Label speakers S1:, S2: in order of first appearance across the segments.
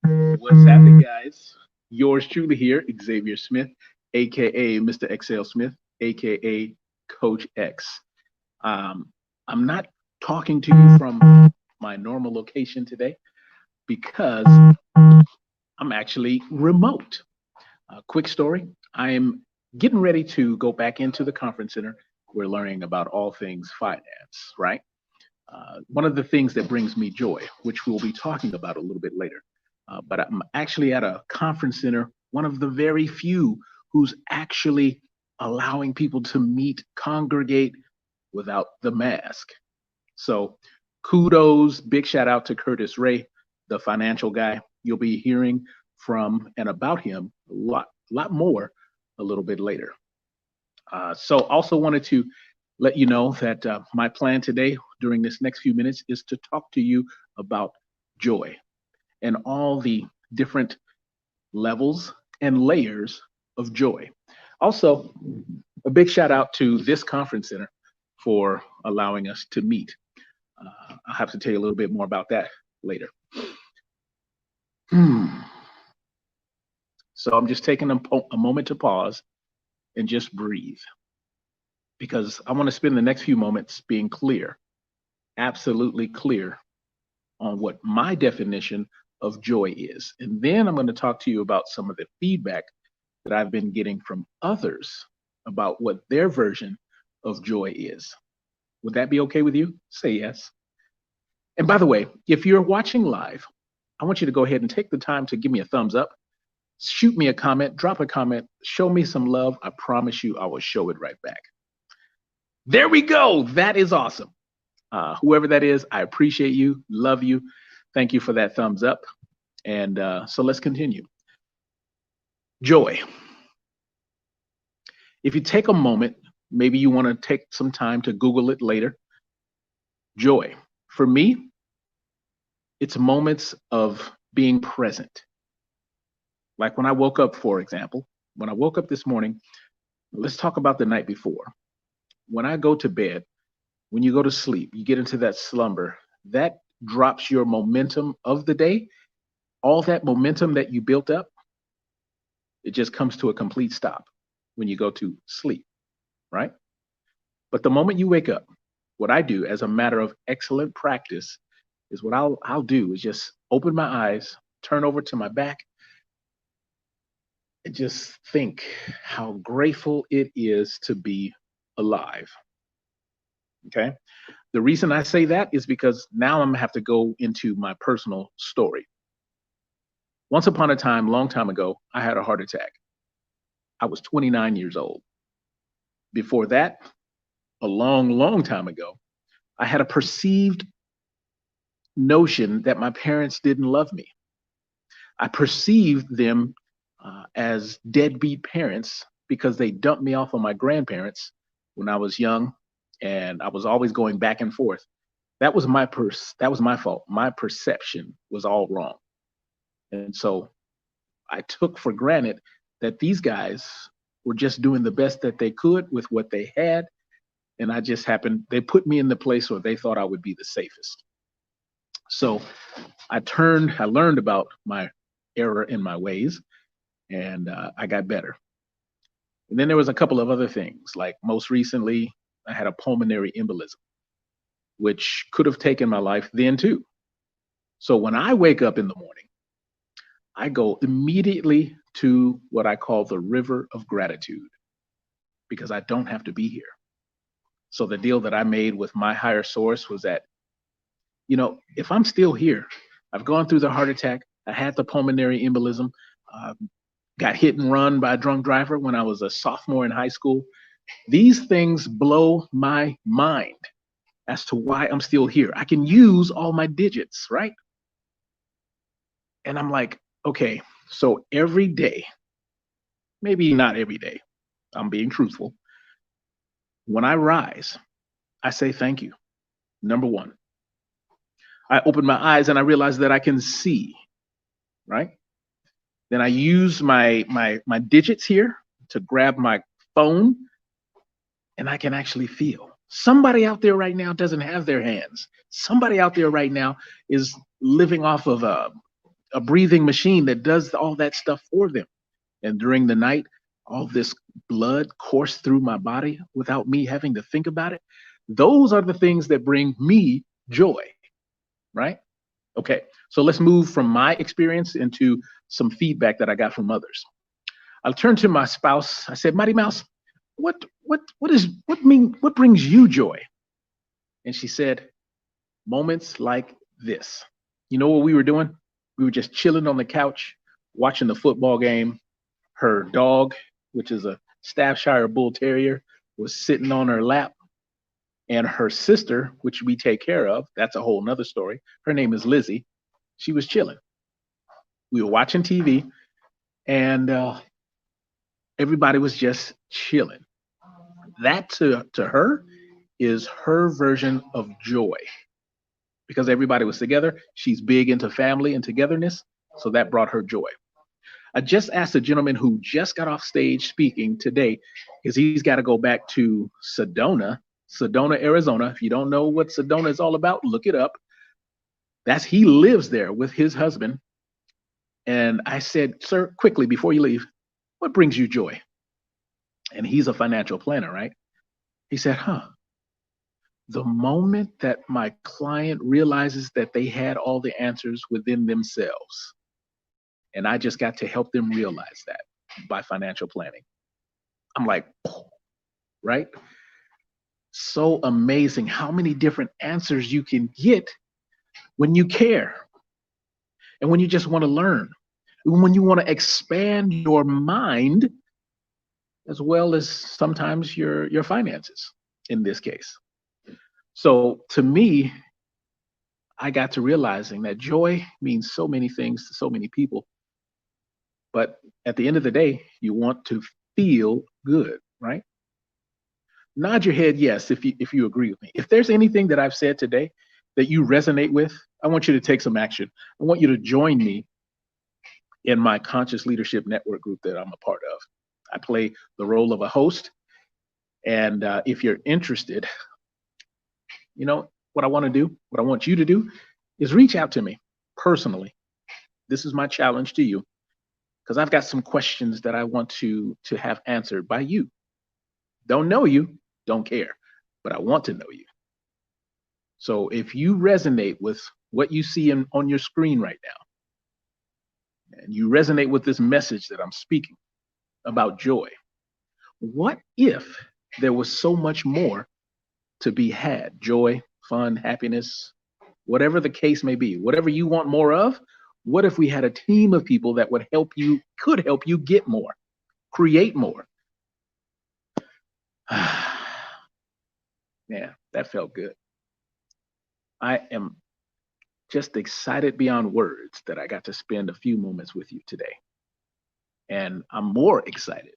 S1: What's happening, guys? Yours truly here, Xavier Smith, aka Mr. Excel Smith, aka Coach X. Um, I'm not talking to you from my normal location today because I'm actually remote. Quick story: I am getting ready to go back into the conference center. We're learning about all things finance, right? One of the things that brings me joy, which we'll be talking about a little bit later. But I'm actually at a conference center, one of the very few who's actually allowing people to meet, congregate without the mask. So kudos, big shout out to Curtis Ray, the financial guy. You'll be hearing from and about him a lot more a little bit later. So also wanted to let you know that my plan today during this next few minutes is to talk to you about joy and all the different levels and layers of joy. Also, a big shout out to this conference center for allowing us to meet. I'll have to tell you a little bit more about that later. Hmm. So I'm just taking a moment to pause and just breathe because I want to spend the next few moments being clear, absolutely clear on what my definition of joy is. And then I'm going to talk to you about some of the feedback that I've been getting from others about what their version of joy is. Would that be okay with you? Say yes. And by the way, if you're watching live, I want you to go ahead and take the time to give me a thumbs up, shoot me a comment, drop a comment, show me some love. I promise you I will show it right back. There we go. That is awesome. Whoever that is, I appreciate you, love you. Thank you for that thumbs up. And so let's continue. Joy. If you take a moment, maybe you want to take some time to Google it later. Joy. For me, it's moments of being present. Like when I woke up, for example, when I woke up this morning, let's talk about the night before. When I go to bed, when you go to sleep, you get into that slumber, that drops your momentum of the day. All that momentum that you built up, it just comes to a complete stop when you go to sleep, right? But the moment you wake up, what I do as a matter of excellent practice is what I'll do is just open my eyes, turn over to my back, and just think how grateful it is to be alive. Okay. The reason I say that is because now I'm gonna have to go into my personal story. Once upon a time, long time ago, I had a heart attack. I was 29 years old. Before that, a long, long time ago, I had a perceived notion that my parents didn't love me. I perceived them as deadbeat parents because they dumped me off on my grandparents when I was young, and I was always going back and forth. That was my fault. My perception was all wrong. And so I took for granted that these guys were just doing the best that they could with what they had. And I just happened, they put me in the place where they thought I would be the safest. So I learned about my error in my ways, and I got better. And then there was a couple of other things, like most recently, I had a pulmonary embolism, which could have taken my life then too. So when I wake up in the morning, I go immediately to what I call the river of gratitude because I don't have to be here. So the deal that I made with my higher source was that, if I'm still here, I've gone through the heart attack, I had the pulmonary embolism, uh, got hit and run by a drunk driver when I was a sophomore in high school. These things blow my mind as to why I'm still here. I can use all my digits, right? And I'm like, okay, so every day, maybe not every day, I'm being truthful. When I rise, I say thank you. Number one, I open my eyes and I realize that I can see, right? Then I use my digits here to grab my phone and I can actually feel. Somebody out there right now doesn't have their hands. Somebody out there right now is living off of a breathing machine that does all that stuff for them. And during the night, all this blood coursed through my body without me having to think about it. Those are the things that bring me joy, right? Okay, so let's move from my experience into some feedback that I got from others. I turned to my spouse. I said, Mighty Mouse, what brings you joy? And she said, moments like this. You know what we were doing? We were just chilling on the couch, watching the football game. Her dog, which is a Staffordshire Bull Terrier, was sitting on her lap. And her sister, which we take care of, that's a whole nother story. Her name is Lizzie. She was chilling. We were watching TV, and everybody was just chilling. That to her is her version of joy, because everybody was together. She's big into family and togetherness, so that brought her joy. I just asked a gentleman who just got off stage speaking today, because he's got to go back to Sedona, Arizona. If you don't know what Sedona is all about, look it up. He lives there with his husband. And I said, sir, quickly before you leave, what brings you joy? And he's a financial planner, right? He said, the moment that my client realizes that they had all the answers within themselves. And I just got to help them realize that by financial planning. I'm like, right? So amazing how many different answers you can get when you care and when you just want to learn, when you want to expand your mind as well as sometimes your finances in this case. So to me, I got to realizing that joy means so many things to so many people. But at the end of the day, you want to feel good, right? Nod your head yes if you agree with me. If there's anything that I've said today that you resonate with, I want you to take some action. I want you to join me in my Conscious Leadership Network group that I'm a part of. I play the role of a host. And if you're interested, you know, what I want you to do is reach out to me personally. This is my challenge to you, because I've got some questions that I want to have answered by you. Don't know you, don't care, but I want to know you. So if you resonate with what you see on your screen right now, and you resonate with this message that I'm speaking about joy, what if there was so much more to be had? Joy, fun, happiness, whatever the case may be, whatever you want more of, what if we had a team of people that could help you get more, create more? Yeah, that felt good. I am just excited beyond words that I got to spend a few moments with you today. And I'm more excited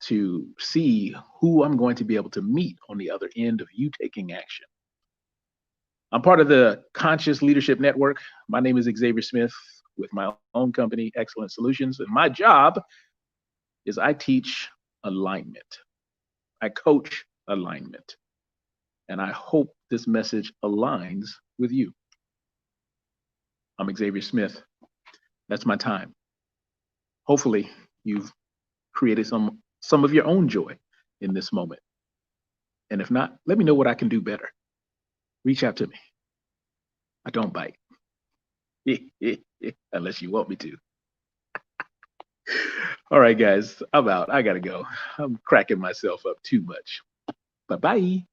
S1: to see who I'm going to be able to meet on the other end of you taking action. I'm part of the Conscious Leadership Network. My name is Xavier Smith with my own company, Xcellence Solutions. And my job is I teach alignment. I coach alignment. And I hope this message aligns with you. I'm Xavier Smith. That's my time. Hopefully you've created some of your own joy in this moment. And if not, let me know what I can do better. Reach out to me. I don't bite. Unless you want me to. All right, guys, I'm out. I gotta go. I'm cracking myself up too much. Bye-bye.